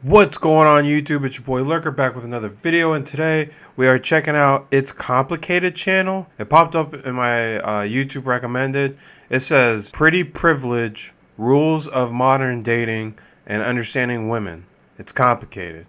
What's going on YouTube? It's your boy Lurker back with another video, and today we are checking out It's Complicated channel. It popped up in my YouTube recommended. It says Pretty Privilege, Rules of Modern Dating and Understanding Women. It's complicated.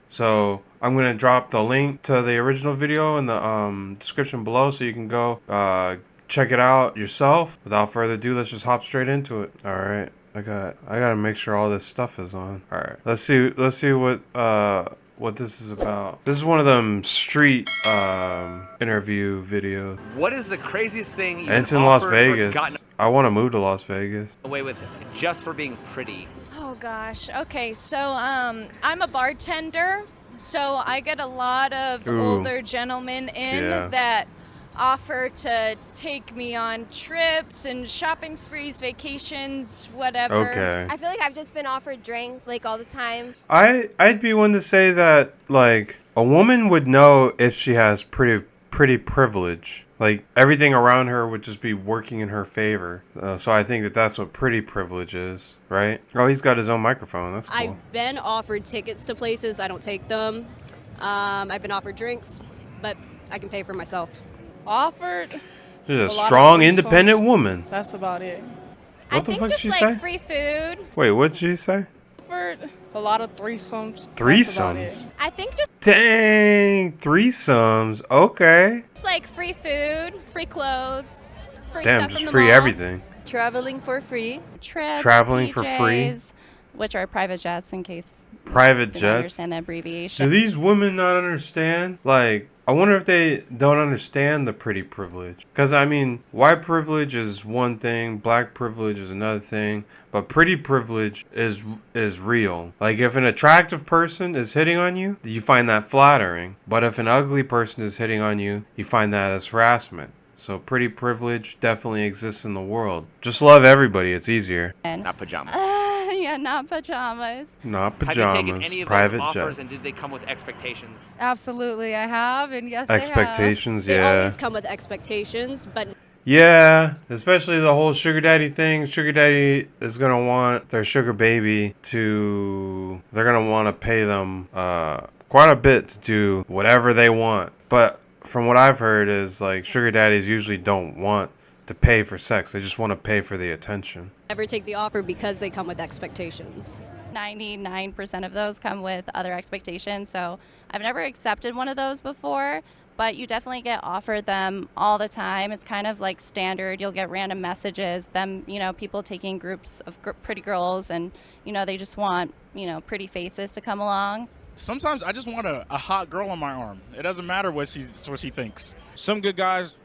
So I'm going to drop the link to the original video in the description below so you can go check it out yourself. Without further ado, let's just hop straight into it. All right. I gotta make sure all this stuff is on. All right, let's see what this is about. This is one of them street interview videos. What is the craziest thing you've it's in Las offered or Vegas. gotten I want to move to Las Vegas. away with just for being pretty? Oh gosh. Okay, so I'm a bartender, so I get a lot of older gentlemen in that offer to take me on trips and shopping sprees, vacations, whatever. Okay. I feel like I've just been offered drink like all the time. I'd be one to say that like a woman would know if she has pretty privilege. Like everything around her would just be working in her favor. So I think that's what pretty privilege is, right? Oh, he's got his own microphone. That's cool. I've been offered tickets to places. I don't take them. I've been offered drinks, but I can pay for myself. Offered. She's a strong, independent woman. That's about it. What the fuck did she like say? free food. Wait, what did she say? Offered a lot of threesomes. Threesomes? I think just Dang, threesomes. Okay. like free food, free clothes, free Damn, stuff just in the free mall. everything. Traveling for free. Trips, Traveling for free? PJs, which are private jets in case Private you don't jets? understand the abbreviation. Do these women not understand? Like, I wonder if they don't understand the pretty privilege. Because, I mean, white privilege is one thing, black privilege is another thing, but pretty privilege is real. Like, if an attractive person is hitting on you, you find that flattering. But if an ugly person is hitting on you, you find that as harassment. So pretty privilege definitely exists in the world. Just love everybody. It's easier. Not pajamas. Yeah, not pajamas. Not Have you taken pajamas. any of Private those offers jets. and did they come with expectations? Absolutely, I have, and yes, Expectations, They yeah. always come with expectations, but Yeah, especially the whole sugar daddy thing. Sugar daddy is going to want their sugar baby to... They're going to want to pay them quite a bit to do whatever they want. But from what I've heard is, like, sugar daddies usually don't want to pay for sex. They just want to pay for the attention. never take the offer because they come with expectations. 99% of those come with other expectations. So I've never accepted one of those before, but you definitely get offered them all the time. It's kind of like standard. You'll get random messages, them, people taking groups of pretty girls and, they just want, pretty faces to come along. Sometimes I just want a hot girl on my arm. It doesn't matter what she thinks. Some good guys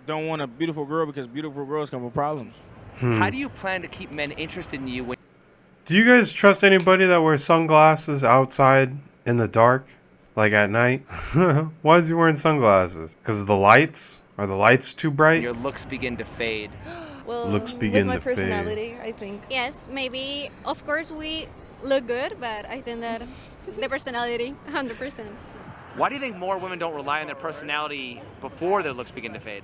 don't want a beautiful girl because beautiful girls come with problems. How do you plan to keep men interested in you when Do you guys trust anybody that wears sunglasses outside in the dark? Like at night? Why is he wearing sunglasses? Because of the lights? Are the lights too bright? your looks begin to fade? Well, Looks begin with my to fade. personality, I think. Yes, maybe. Of course, we look good, but I think that the personality, 100%. Why do you think more women don't rely on their personality before their looks begin to fade?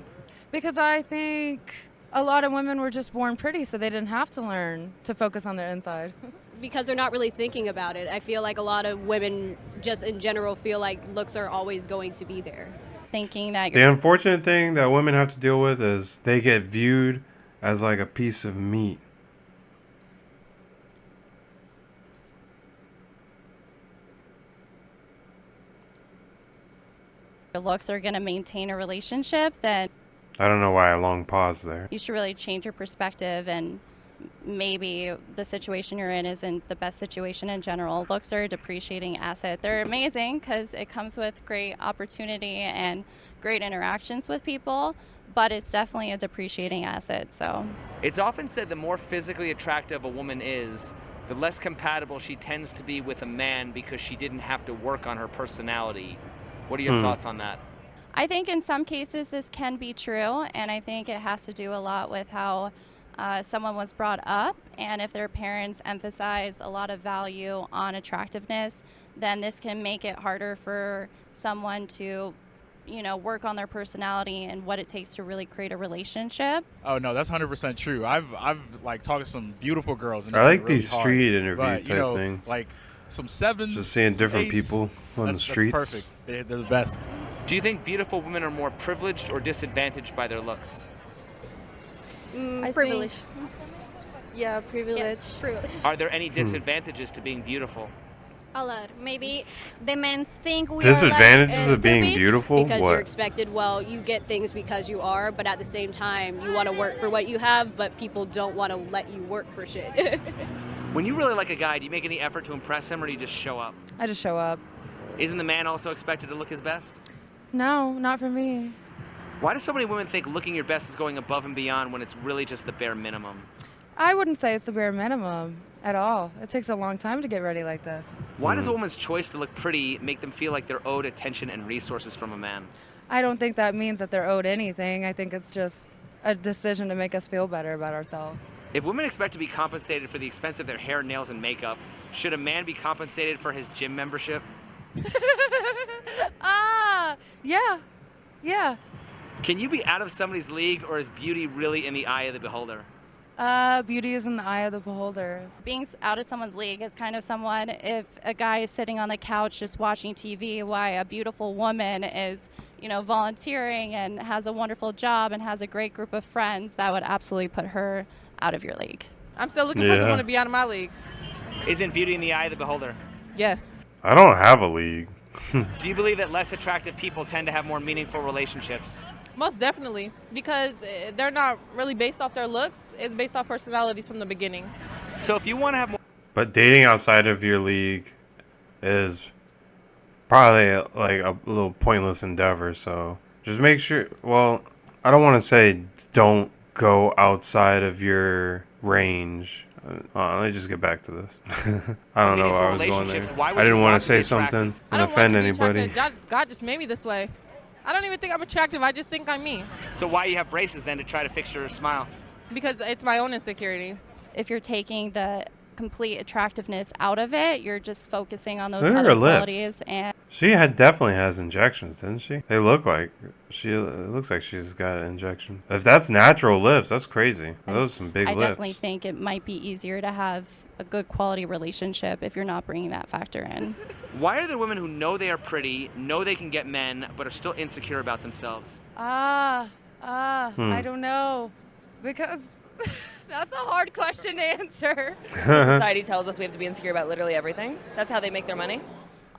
Because I think a lot of women were just born pretty, so they didn't have to learn to focus on their inside. Because they're not really thinking about it. I feel like a lot of women just in general feel like looks are always going to be there. Thinking that The unfortunate thing that women have to deal with is they get viewed as like a piece of meat. your looks are going to maintain a relationship, then I don't know why a long pause there. you should really change your perspective, and maybe the situation you're in isn't the best situation in general. Looks are a depreciating asset. They're amazing because it comes with great opportunity and great interactions with people, but it's definitely a depreciating asset. So It's often said the more physically attractive a woman is, the less compatible she tends to be with a man because she didn't have to work on her personality. What are your thoughts on that? I think in some cases this can be true, and I think it has to do a lot with how someone was brought up, and if their parents emphasized a lot of value on attractiveness, then this can make it harder for someone to work on their personality and what it takes to really create a relationship. Oh no, that's 100% true. I've like talked to some beautiful girls, and I it's like been really these hard. street interview But, type thing. Like some 7s. Just seeing some different 8s. people on the streets. That's perfect. They're the best. Do you think beautiful women are more privileged or disadvantaged by their looks? Privilege. Yeah, privilege. Yes, privilege. Are there any disadvantages to being beautiful? A lot. Maybe the men think we Disadvantages are of being stupid. beautiful? Because What? you're expected, well, you get things because you are, but at the same time, you want to work for what you have, but people don't want to let you work for shit. When you really like a guy, do you make any effort to impress him or do you just show up? I just show up. Isn't the man also expected to look his best? No, not for me. Why do so many women think looking your best is going above and beyond when it's really just the bare minimum? I wouldn't say it's the bare minimum at all. It takes a long time to get ready like this. Why does a woman's choice to look pretty make them feel like they're owed attention and resources from a man? I don't think that means that they're owed anything. I think it's just a decision to make us feel better about ourselves. If women expect to be compensated for the expense of their hair, nails, and makeup, should a man be compensated for his gym membership? Yeah. Can you be out of somebody's league, or is beauty really in the eye of the beholder? Beauty is in the eye of the beholder. Being out of someone's league is kind of someone, if a guy is sitting on the couch just watching TV, why a beautiful woman is, volunteering and has a wonderful job and has a great group of friends, that would absolutely put her out of your league. I'm still looking for someone to be out of my league. Isn't beauty in the eye of the beholder? Yes. I don't have a league. Do you believe that less attractive people tend to have more meaningful relationships? Most definitely, because they're not really based off their looks. It's based off personalities from the beginning. So if you want to have more... But dating outside of your league is probably like a little pointless endeavor. So just make sure. Well, I don't want to say don't go outside of your range. Let me just get back to this. I don't know where I was going there. I didn't want to say something and offend anybody. God just made me this way. I don't even think I'm attractive. I just think I'm me. So why you have braces then to try to fix your smile? Because it's my own insecurity. If you're taking the complete attractiveness out of it, you're just focusing on those Look at other her lips. qualities. And She definitely has injections, didn't she? They look like it looks like she's got an injection. If that's natural lips, that's crazy. Those are some big I lips. definitely think it might be easier to have a good quality relationship if you're not bringing that factor in. Why are there women who know they are pretty, know they can get men, but are still insecure about themselves? I don't know. Because that's a hard question to answer. Society tells us we have to be insecure about literally everything. That's how they make their money.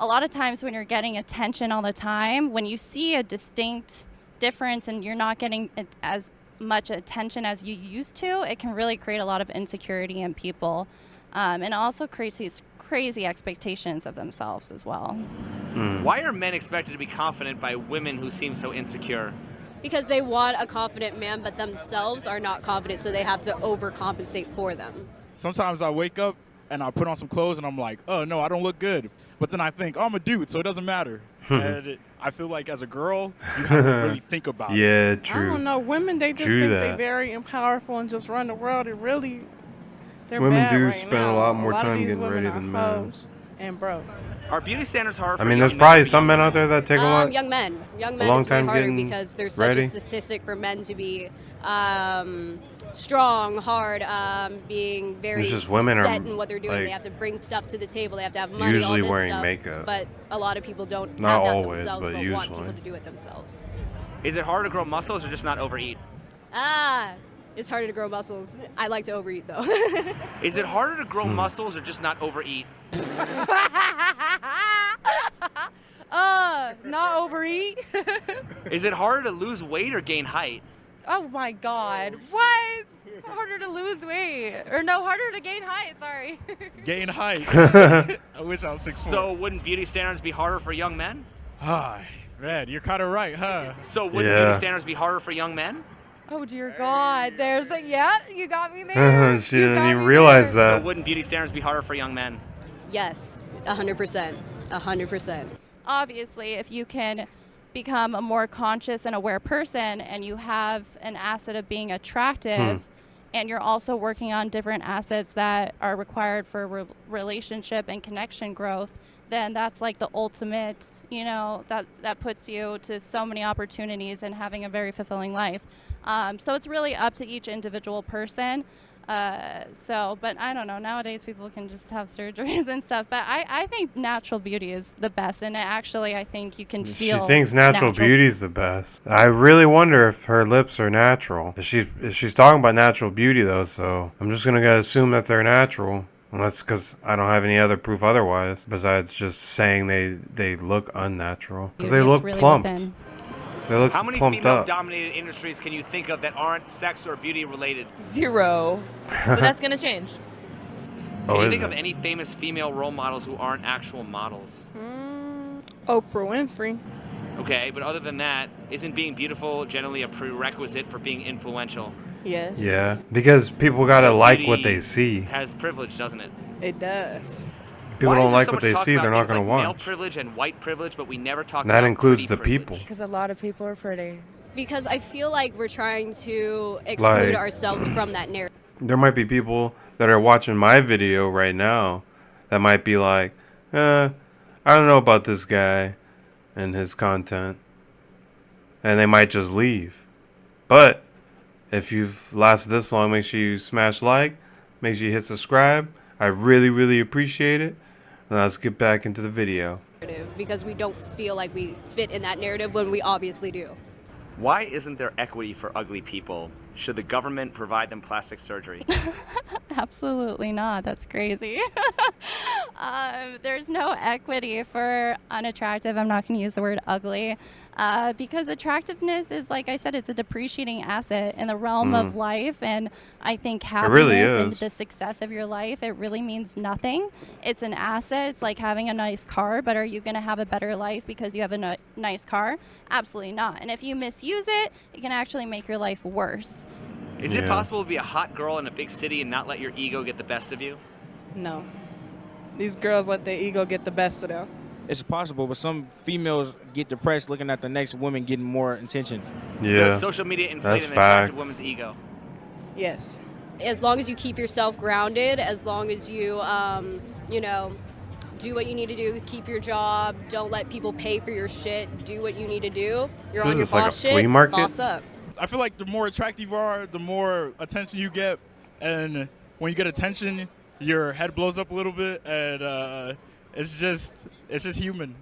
A lot of times when you're getting attention all the time, when you see a distinct difference and you're not getting as much attention as you used to, it can really create a lot of insecurity in people. And it also creates these crazy expectations of themselves as well. Why are men expected to be confident by women who seem so insecure? Because they want a confident man, but themselves are not confident, so they have to overcompensate for them. Sometimes I wake up and I put on some clothes and I'm like, oh no, I don't look good. But then I think, oh, I'm a dude, so it doesn't matter. And I feel like as a girl, you have to really think about it. Yeah, true. I don't know. Women, they just True think that. they're very powerful and just run the world. And really, they're Women bad do right spend now. a lot more of time these getting women ready are than men. hoes and broke. Are beauty standards hard for I mean, young there's men probably to be some men young out there that take a lot. Young men. Young men long is way time harder getting because there's such ready. a statistic for men to be strong, hard, being very It's just women are, set in what they're doing. like, they have to bring stuff to the table. They have to have money, all usually this wearing stuff. makeup. But a lot of people don't Not have that always, themselves, but want usually. people to do it themselves. Is it hard to grow muscles or just not overeat? It's harder to grow muscles. I like to overeat though. Is it harder to grow muscles or just not overeat? Not overeat. Is it harder to lose weight or gain height? Oh my God. What? Harder to lose weight. Or no, harder to gain height, sorry. Gain height. I wish I was 6'4". So wouldn't beauty standards be harder for young men? Man, you're kind of right, huh? So wouldn't beauty standards be harder for young men? Oh dear God. There's a, you got me there. She didn't even realize So that. wouldn't beauty standards be harder for young men? Yes, 100%. 100%. Obviously, if you can become a more conscious and aware person and you have an asset of being attractive and you're also working on different assets that are required for relationship and connection growth, then that's like the ultimate, that puts you to so many opportunities and having a very fulfilling life. So it's really up to each individual person. But I don't know. Nowadays, people can just have surgeries and stuff. But I think natural beauty is the best. And actually, I think you can feel. She thinks natural beauty is the best. I really wonder if her lips are natural. If she's talking about natural beauty, though, so I'm just going to assume that they're natural. Unless because I don't have any other proof otherwise, besides just saying they look unnatural. Because they look really plumped. within. They look How many plumped up. female-dominated industries can you think of that aren't sex or beauty related? 0. But that's gonna change. Can you think of any famous female role models who aren't actual models? Oprah Winfrey. Okay, but other than that, isn't being beautiful generally a prerequisite for being influential? Yes. Yeah, because people gotta So like beauty what they see. Has privilege, doesn't it? It does. People Why is don't there like so what much they talk see, about they're not things gonna like male watch. privilege and white privilege, but we never talk That about includes pretty the privilege. people. Because a lot of people are pretty. Because I feel like we're trying to exclude ourselves from that narrative. There might be people that are watching my video right now that might be like, I don't know about this guy and his content. And they might just leave. But if you've lasted this long, make sure you smash like, make sure you hit subscribe. I really, really appreciate it. Now let's get back into the video. Because we don't feel like we fit in that narrative when we obviously do. Why isn't there equity for ugly people? Should the government provide them plastic surgery? Absolutely not. That's crazy. There's no equity for unattractive. I'm not going to use the word ugly because attractiveness is, like I said, it's a depreciating asset in the realm of life. And I think happiness really and is. the success of your life, it really means nothing. It's an asset. It's like having a nice car, but are you going to have a better life because you have a nice car? Absolutely not. And if you misuse it, it can actually make your life worse. Is it possible to be a hot girl in a big city and not let your ego get the best of you? No. These girls let their ego get the best of them. It's possible, but some females get depressed looking at the next woman getting more attention. Yeah. Does social media inflate an attractive woman's ego? Yes. As long as you keep yourself grounded, as long as you, do what you need to do, keep your job, don't let people pay for your shit, do what you need to do. You're on your This is like a boss shit, flea market? boss up. I feel like the more attractive you are, the more attention you get, and when you get attention, your head blows up a little bit, and it's just human.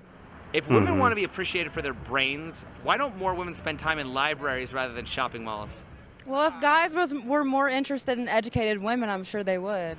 If women want to be appreciated for their brains, why don't more women spend time in libraries rather than shopping malls? Well, if guys were more interested in educated women, I'm sure they would.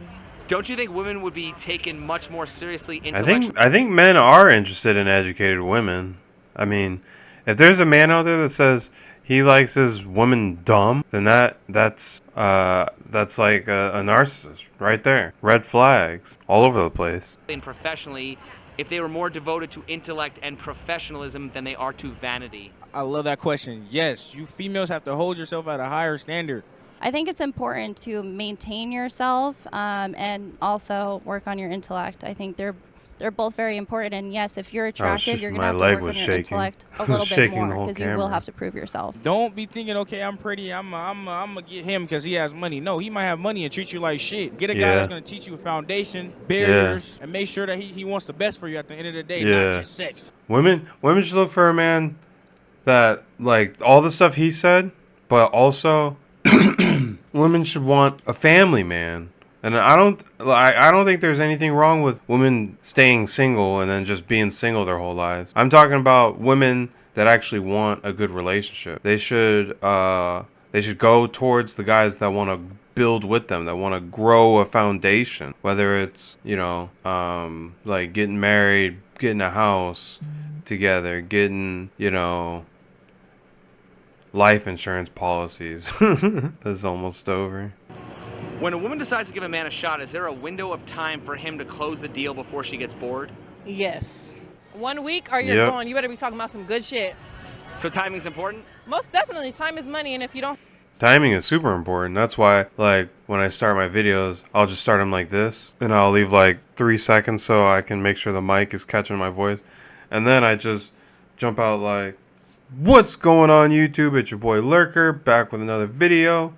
Don't you think women would be taken much more seriously intellectually? I think men are interested in educated women. I mean, if there's a man out there that says he likes his woman dumb, then that's like a narcissist right there. Red flags all over the place. And professionally, if they were more devoted to intellect and professionalism than they are to vanity? I love that question. Yes, you females have to hold yourself at a higher standard. I think it's important to maintain yourself and also work on your intellect. I think they're both very important. And yes, if you're attractive, you're going to have to work on your intellect a little bit more because you will have to prove yourself. Don't be thinking, okay, I'm pretty, I'm gonna get him because he has money. No, he might have money and treat you like shit. Get a guy that's gonna teach you a foundation, barriers, and make sure that he wants the best for you at the end of the day, not just sex. Women should look for a man that, like, all the stuff he said, but also women should want a family man. And I don't think there's anything wrong with women staying single and then just being single their whole lives. I'm talking about women that actually want a good relationship. They should go towards the guys that want to build with them, that want to grow a foundation, whether it's, like getting married, getting a house together, getting, life insurance policies. That's almost over. When a woman decides to give a man a shot, is there a window of time for him to close the deal before she gets bored? Yes. 1 week or you're gone. You better be talking about some good shit. So timing's important? Most definitely. Time is money, and if you don't... Timing is super important. That's why, like, when I start my videos, I'll just start them like this. And I'll leave, like, 3 seconds so I can make sure the mic is catching my voice. And then I just jump out like, what's going on, YouTube? It's your boy Lurker, back with another video.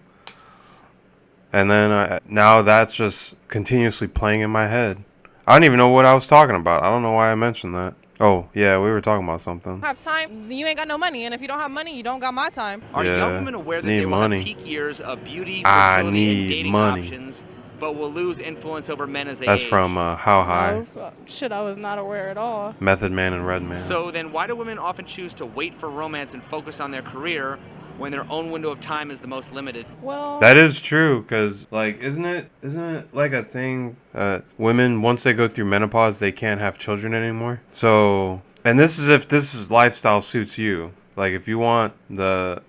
And then now that's just continuously playing in my head. I don't even know what I was talking about. I don't know why I mentioned that. Oh, yeah, we were talking about something. Have time, you ain't got no money, and if you don't have money, you don't got my time. Are Yeah, young women aware that need they will money. have peak years of beauty, I fertility, and need dating money. options, but will lose influence over men as they That's age? from How High. No, shit, I was not aware at all. Method Man and Redman. So then why do women often choose to wait for romance and focus on their career when their own window of time is the most limited? Well, That is true, because, like, isn't it like a thing, women, once they go through menopause, they can't have children anymore? So, and this is if this lifestyle suits you. Like, if you want the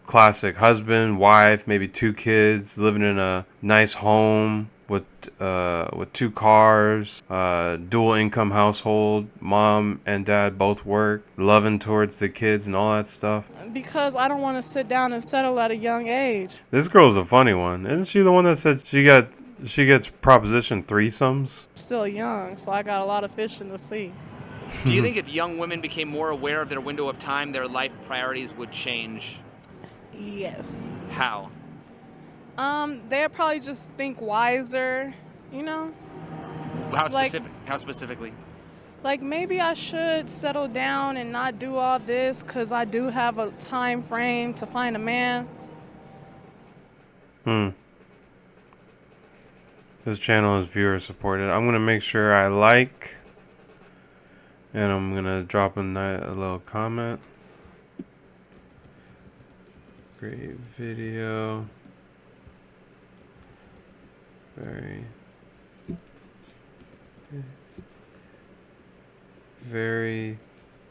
classic husband, wife, maybe 2 kids, living in a nice home with 2 cars, dual income household, mom and dad both work, loving towards the kids and all that stuff. because I don't want to sit down and settle at a young age. This girl's a funny one. Isn't she the one that said she gets proposition threesomes? I'm still young, so I got a lot of fish in the sea. Do you think if young women became more aware of their window of time, their life priorities would change? Yes. How? They'd probably just think wiser, you know? How specifically? Like maybe I should settle down and not do all this because I do have a time frame to find a man. This channel is viewer supported. I'm gonna make sure I like, and I'm gonna drop a little comment. Great video. Very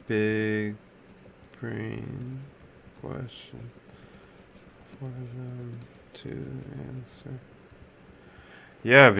big brain question for them to answer. Yeah,